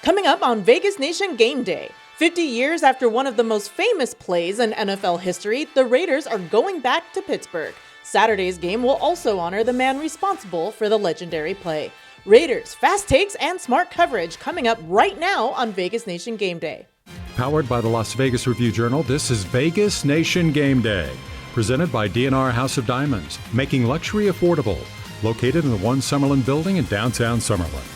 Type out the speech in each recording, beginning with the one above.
Coming up on Vegas Nation Game Day. 50 years after one of the most famous plays in NFL history, the Raiders are going back to Pittsburgh. Saturday's game will also honor the man responsible for the legendary play. Raiders, fast takes, and smart coverage coming up right now on Vegas Nation Game Day. Powered by the Las Vegas Review-Journal, this is Vegas Nation Game Day. Presented by D&R House of Diamonds, making luxury affordable. Located in the One Summerlin building in downtown Summerlin.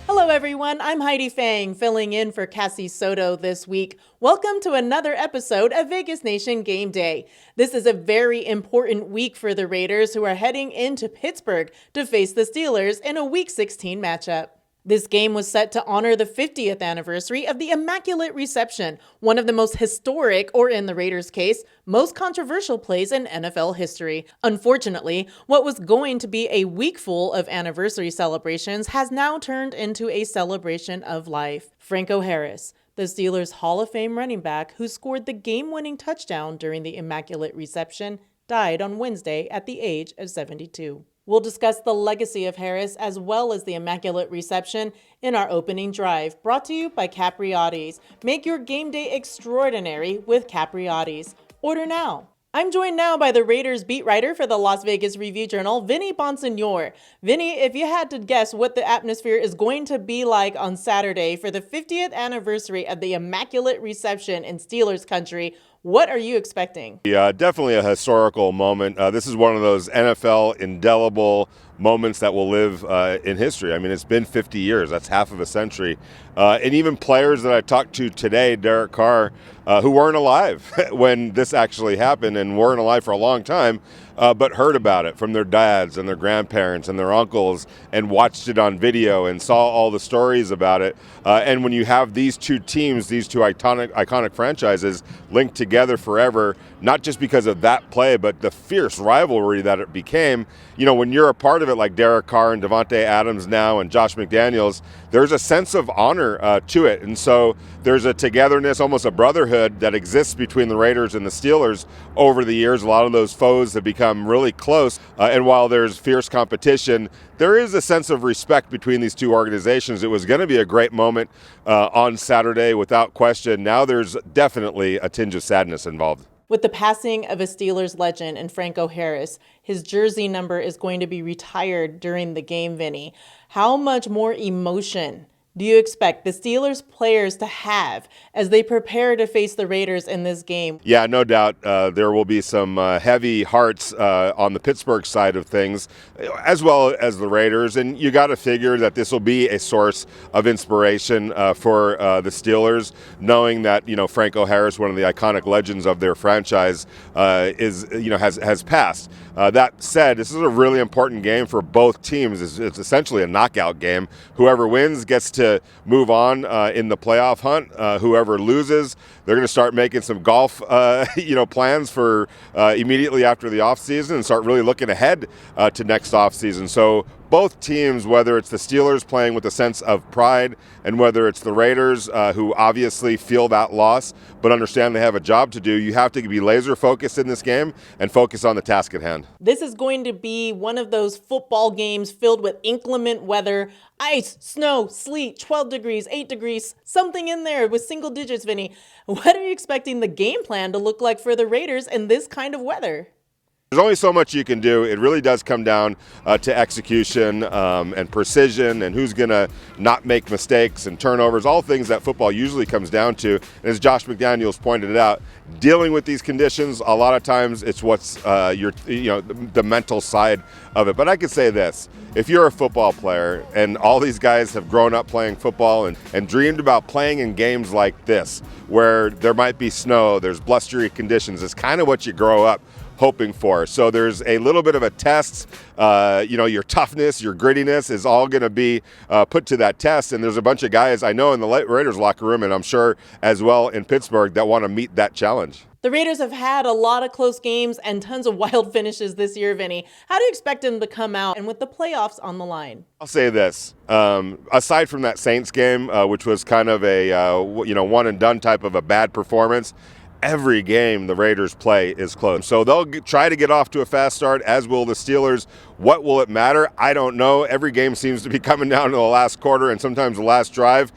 Hello everyone, I'm Heidi Fang, filling in for Cassie Soto this week. Welcome to another episode of Vegas Nation Game Day. This is a very important week for the Raiders, who are heading into Pittsburgh to face the Steelers in a Week 16 matchup. This game was set to honor the 50th anniversary of the Immaculate Reception, one of the most historic, or in the Raiders' case, most controversial plays in NFL history. Unfortunately, what was going to be a week full of anniversary celebrations has now turned into a celebration of life. Franco Harris, the Steelers' Hall of Fame running back who scored the game-winning touchdown during the Immaculate Reception, died on Wednesday at the age of 72. We'll discuss the legacy of Harris as well as the Immaculate Reception in our opening drive, brought to you by Capriotti's. Make your game day extraordinary with Capriotti's. Order now. I'm joined now by the Raiders beat writer for the Las Vegas Review-Journal, Vinny Bonsignore. Vinny, if you had to guess what the atmosphere is going to be like on Saturday for the 50th anniversary of the Immaculate Reception in Steelers country, what are you expecting? Yeah, definitely a historical moment. This is one of those NFL indelible moments that will live in history. I mean, it's been 50 years. That's half of a century. And even players that I talked to today, Derek Carr, who weren't alive when this actually happened and weren't alive for a long time, but heard about it from their dads and their grandparents and their uncles and watched it on video and saw all the stories about it. And when you have these two teams, these two iconic franchises linked together forever, not just because of that play, but the fierce rivalry that it became, you know, when you're a part of it like Derek Carr and Devontae Adams now and Josh McDaniels, there's a sense of honor to it. And so there's a togetherness, almost a brotherhood that exists between the Raiders and the Steelers over the years. A lot of those foes have become really close. And while there's fierce competition, there is a sense of respect between these two organizations. It was going to be a great moment on Saturday without question. Now there's definitely a tinge of sadness involved. With the passing of a Steelers legend in Franco Harris, his jersey number is going to be retired during the game, Vinny. How much more emotion do you expect the Steelers players to have as they prepare to face the Raiders in this game? Yeah, no doubt there will be some heavy hearts on the Pittsburgh side of things, as well as the Raiders. And you got to figure that this will be a source of inspiration for the Steelers, knowing that, you know, Franco Harris, one of the iconic legends of their franchise, has passed. That said, this is a really important game for both teams. It's essentially a knockout game. Whoever wins gets to move on in the playoff hunt. Whoever loses, they're going to start making some golf, plans for immediately after the offseason and start really looking ahead to next offseason. So both teams, whether it's the Steelers playing with a sense of pride and whether it's the Raiders who obviously feel that loss but understand they have a job to do, you have to be laser focused in this game and focus on the task at hand. This is going to be one of those football games filled with inclement weather, ice, snow, sleet, 12 degrees, 8 degrees, something in there with single digits, Vinny. What are you expecting the game plan to look like for the Raiders in this kind of weather? There's only so much you can do. It really does come down to execution and precision and who's going to not make mistakes and turnovers, all things that football usually comes down to. And as Josh McDaniels pointed out, dealing with these conditions, a lot of times it's what's the mental side of it. But I could say this. If you're a football player and all these guys have grown up playing football and dreamed about playing in games like this, where there might be snow, there's blustery conditions, it's kind of what you grow up hoping for. So there's a little bit of a test. Your toughness, your grittiness is all going to be put to that test. And there's a bunch of guys I know in the Raiders locker room, and I'm sure as well in Pittsburgh, that want to meet that challenge. The Raiders have had a lot of close games and tons of wild finishes this year, Vinny. How do you expect them to come out and with the playoffs on the line? I'll say this. Aside from that Saints game, which was kind of a one and done type of a bad performance, every game the Raiders play is close. So they'll try to get off to a fast start, as will the Steelers. What will it matter? I don't know. Every game seems to be coming down to the last quarter and sometimes the last drive.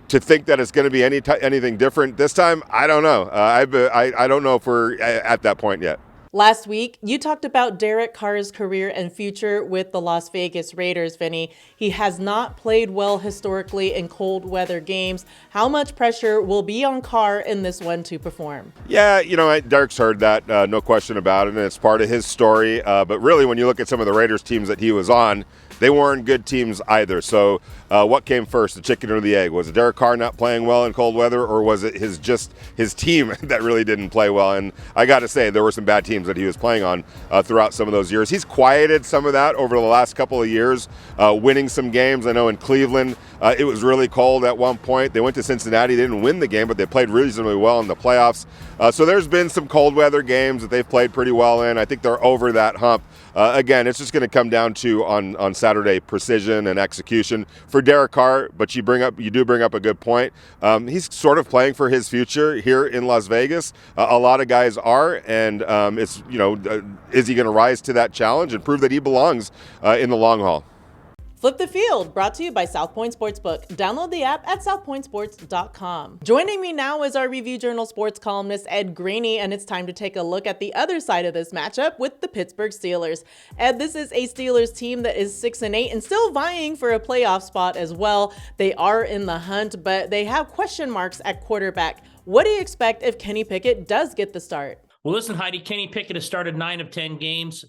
To think that it's going to be anything different this time, I don't know. I don't know if we're at that point yet. Last week, you talked about Derek Carr's career and future with the Las Vegas Raiders, Vinny. He has not played well historically in cold weather games. How much pressure will be on Carr in this one to perform? Yeah, Derek's heard that, no question about it, and it's part of his story. But really, when you look at some of the Raiders teams that he was on, they weren't good teams either. So what came first, the chicken or the egg? Was it Derek Carr not playing well in cold weather, or was it his team that really didn't play well? And I got to say, there were some bad teams that he was playing on throughout some of those years. He's quieted some of that over the last couple of years, winning some games. I know in Cleveland, it was really cold at one point. They went to Cincinnati, they didn't win the game, but they played reasonably well in the playoffs. So there's been some cold weather games that they've played pretty well in. I think they're over that hump. Again, it's just going to come down to on Saturday precision and execution for Derek Carr. But you do bring up a good point. He's sort of playing for his future here in Las Vegas. A lot of guys are, and is he going to rise to that challenge and prove that he belongs in the long haul? Flip the Field, brought to you by South Point Sportsbook. Download the app at southpointsports.com. Joining me now is our Review Journal sports columnist, Ed Graney, and it's time to take a look at the other side of this matchup with the Pittsburgh Steelers. Ed, this is a Steelers team that is 6-8 and still vying for a playoff spot as well. They are in the hunt, but they have question marks at quarterback. What do you expect if Kenny Pickett does get the start? Well, listen, Heidi, Kenny Pickett has started 9 of 10 games.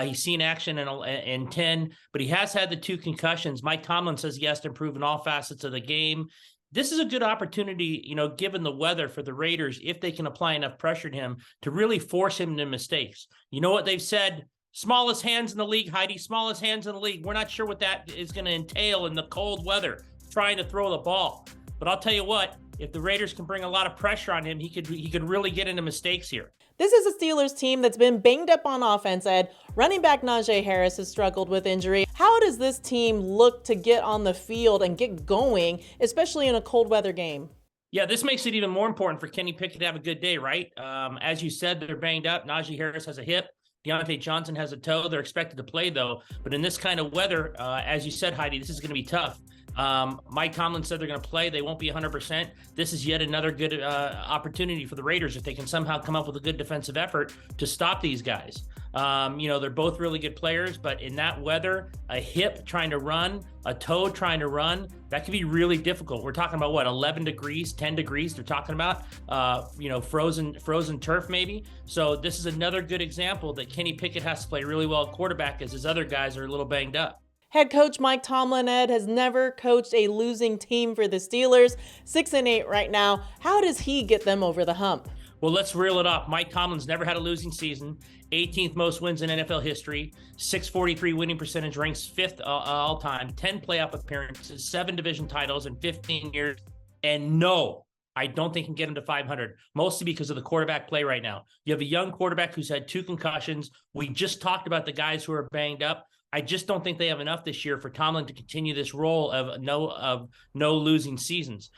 He's seen action in 10, but he has had the 2 concussions. Mike Tomlin says he has to improve in all facets of the game. This is a good opportunity, given the weather for the Raiders, if they can apply enough pressure to him to really force him into mistakes. You know what they've said? Smallest hands in the league, Heidi, smallest hands in the league. We're not sure what that is going to entail in the cold weather, trying to throw the ball. But I'll tell you what, if the Raiders can bring a lot of pressure on him, he could really get into mistakes here. This is a Steelers team that's been banged up on offense, Ed. Running back Najee Harris has struggled with injury. How does this team look to get on the field and get going, especially in a cold weather game? Yeah, this makes it even more important for Kenny Pickett to have a good day, right? As you said, they're banged up. Najee Harris has a hip. Deontay Johnson has a toe. They're expected to play, though. But in this kind of weather, as you said, Heidi, this is going to be tough. Mike Tomlin said they're going to play. They won't be 100%. This is yet another good opportunity for the Raiders if they can somehow come up with a good defensive effort to stop these guys. They're both really good players, but in that weather, a hip trying to run, a toe trying to run, that could be really difficult. We're talking about 11 degrees, 10 degrees. They're talking about, frozen turf maybe. So this is another good example that Kenny Pickett has to play really well at quarterback as his other guys are a little banged up. Head coach Mike Tomlin, Ed, has never coached a losing team for the Steelers. 6-8 right now. How does he get them over the hump? Well, let's reel it up. Mike Tomlin's never had a losing season. 18th most wins in NFL history. 643 winning percentage, ranks 5th all time. 10 playoff appearances, 7 division titles in 15 years. And no, I don't think he can get him to 500, mostly because of the quarterback play right now. You have a young quarterback who's had 2 concussions. We just talked about the guys who are banged up. I just don't think they have enough this year for Tomlin to continue this role of no losing seasons.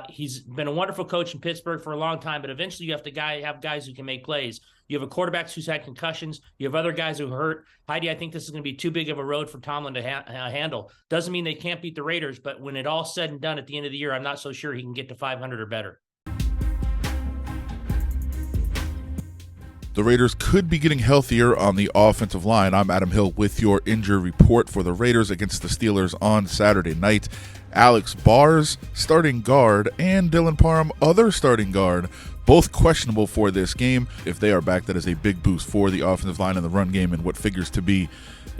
He's been a wonderful coach in Pittsburgh for a long time, but eventually you have to have guys who can make plays. You have a quarterback who's had concussions. You have other guys who hurt. Heidi, I think this is going to be too big of a road for Tomlin to handle. Doesn't mean they can't beat the Raiders, but when it all said and done at the end of the year, I'm not so sure he can get to 500 or better. The Raiders could be getting healthier on the offensive line. I'm Adam Hill with your injury report for the Raiders against the Steelers on Saturday night. Alex Bars, starting guard, and Dylan Parham, other starting guard, both questionable for this game. If they are back, that is a big boost for the offensive line and the run game in what figures to be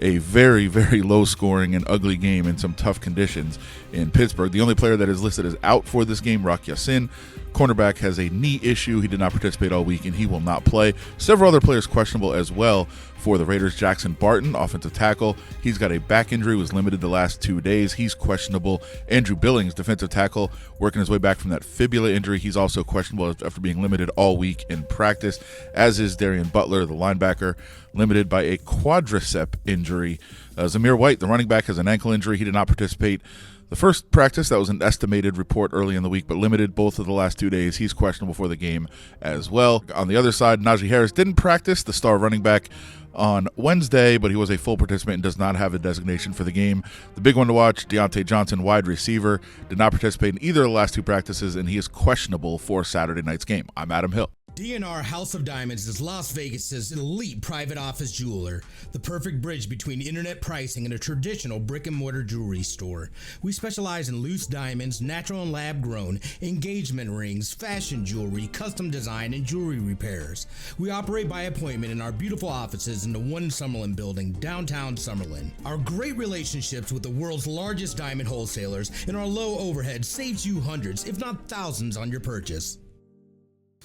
a very, very low-scoring and ugly game in some tough conditions in Pittsburgh. The only player that is listed as out for this game, Rock Ya-Sin. Cornerback has a knee issue. He did not participate all week, and he will not play. Several other players questionable as well for the Raiders. Jackson Barton, offensive tackle. He's got a back injury, was limited the last 2 days. He's questionable. Andrew Billings, defensive tackle, working his way back from that fibula injury. He's also questionable after being limited all week in practice, as is Darian Butler, the linebacker, limited by a quadricep injury. Zamir White, the running back, has an ankle injury. He did not participate The first practice, that was an estimated report early in the week, but limited both of the last 2 days. He's questionable for the game as well. On the other side, Najee Harris didn't practice, the star running back, on Wednesday, but he was a full participant and does not have a designation for the game. The big one to watch, Deontay Johnson, wide receiver, did not participate in either of the last 2 practices, and he is questionable for Saturday night's game. I'm Adam Hill. D&R House of Diamonds is Las Vegas's elite private office jeweler, the perfect bridge between internet pricing and a traditional brick-and-mortar jewelry store. We specialize in loose diamonds, natural and lab-grown, engagement rings, fashion jewelry, custom design, and jewelry repairs. We operate by appointment in our beautiful offices in the One Summerlin building, downtown Summerlin. Our great relationships with the world's largest diamond wholesalers and our low overhead saves you hundreds, if not thousands, on your purchase.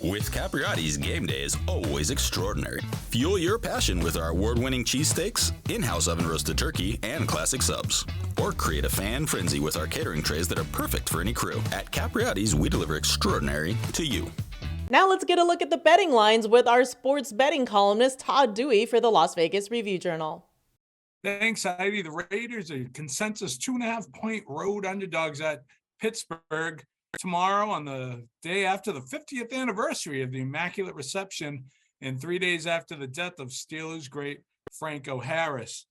With Capriotti's, game day is always extraordinary. Fuel your passion with our award-winning cheesesteaks, in-house oven-roasted turkey, and classic subs. Or create a fan frenzy with our catering trays that are perfect for any crew. At Capriotti's, we deliver extraordinary to you. Now let's get a look at the betting lines with our sports betting columnist Todd Dewey for the Las Vegas Review-Journal. Thanks, Heidi. The Raiders are consensus 2.5-point road underdogs at Pittsburgh tomorrow on the day after the 50th anniversary of the Immaculate Reception and 3 days after the death of Steelers great Franco Harris.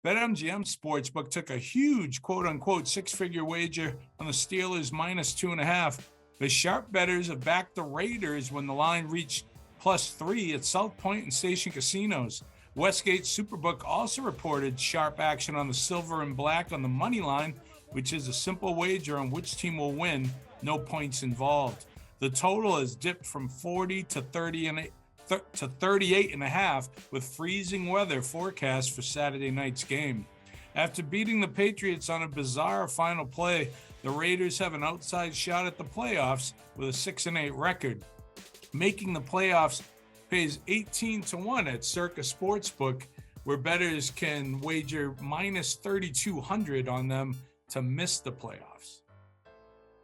BetMGM Sportsbook took a huge quote-unquote 6-figure wager on the Steelers minus 2.5. The sharp bettors have backed the Raiders when the line reached +3 at South Point and Station Casinos. Westgate Superbook also reported sharp action on the silver and black on the money line, which is a simple wager on which team will win. No points involved. The total has dipped from 40 to 38.5 with freezing weather forecast for Saturday night's game. After beating the Patriots on a bizarre final play, the Raiders have an outside shot at the playoffs with a 6-8 record. Making the playoffs pays 18-1 at Circa Sportsbook, where bettors can wager minus 3,200 on them to miss the playoffs.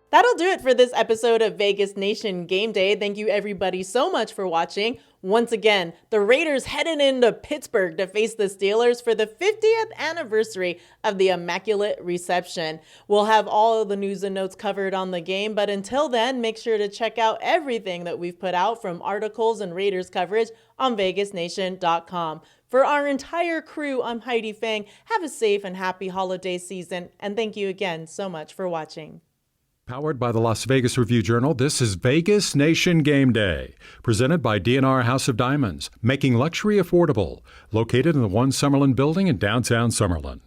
That'll do it for this episode of Vegas Nation Game Day. Thank you everybody so much for watching. Once again, the Raiders headed into Pittsburgh to face the Steelers for the 50th anniversary of the Immaculate Reception. We'll have all of the news and notes covered on the game, but until then, make sure to check out everything that we've put out from articles and Raiders coverage on VegasNation.com. For our entire crew, I'm Heidi Fang. Have a safe and happy holiday season, and thank you again so much for watching. Powered by the Las Vegas Review-Journal, this is Vegas Nation Game Day, presented by D&R House of Diamonds, making luxury affordable, located in the One Summerlin building in downtown Summerlin.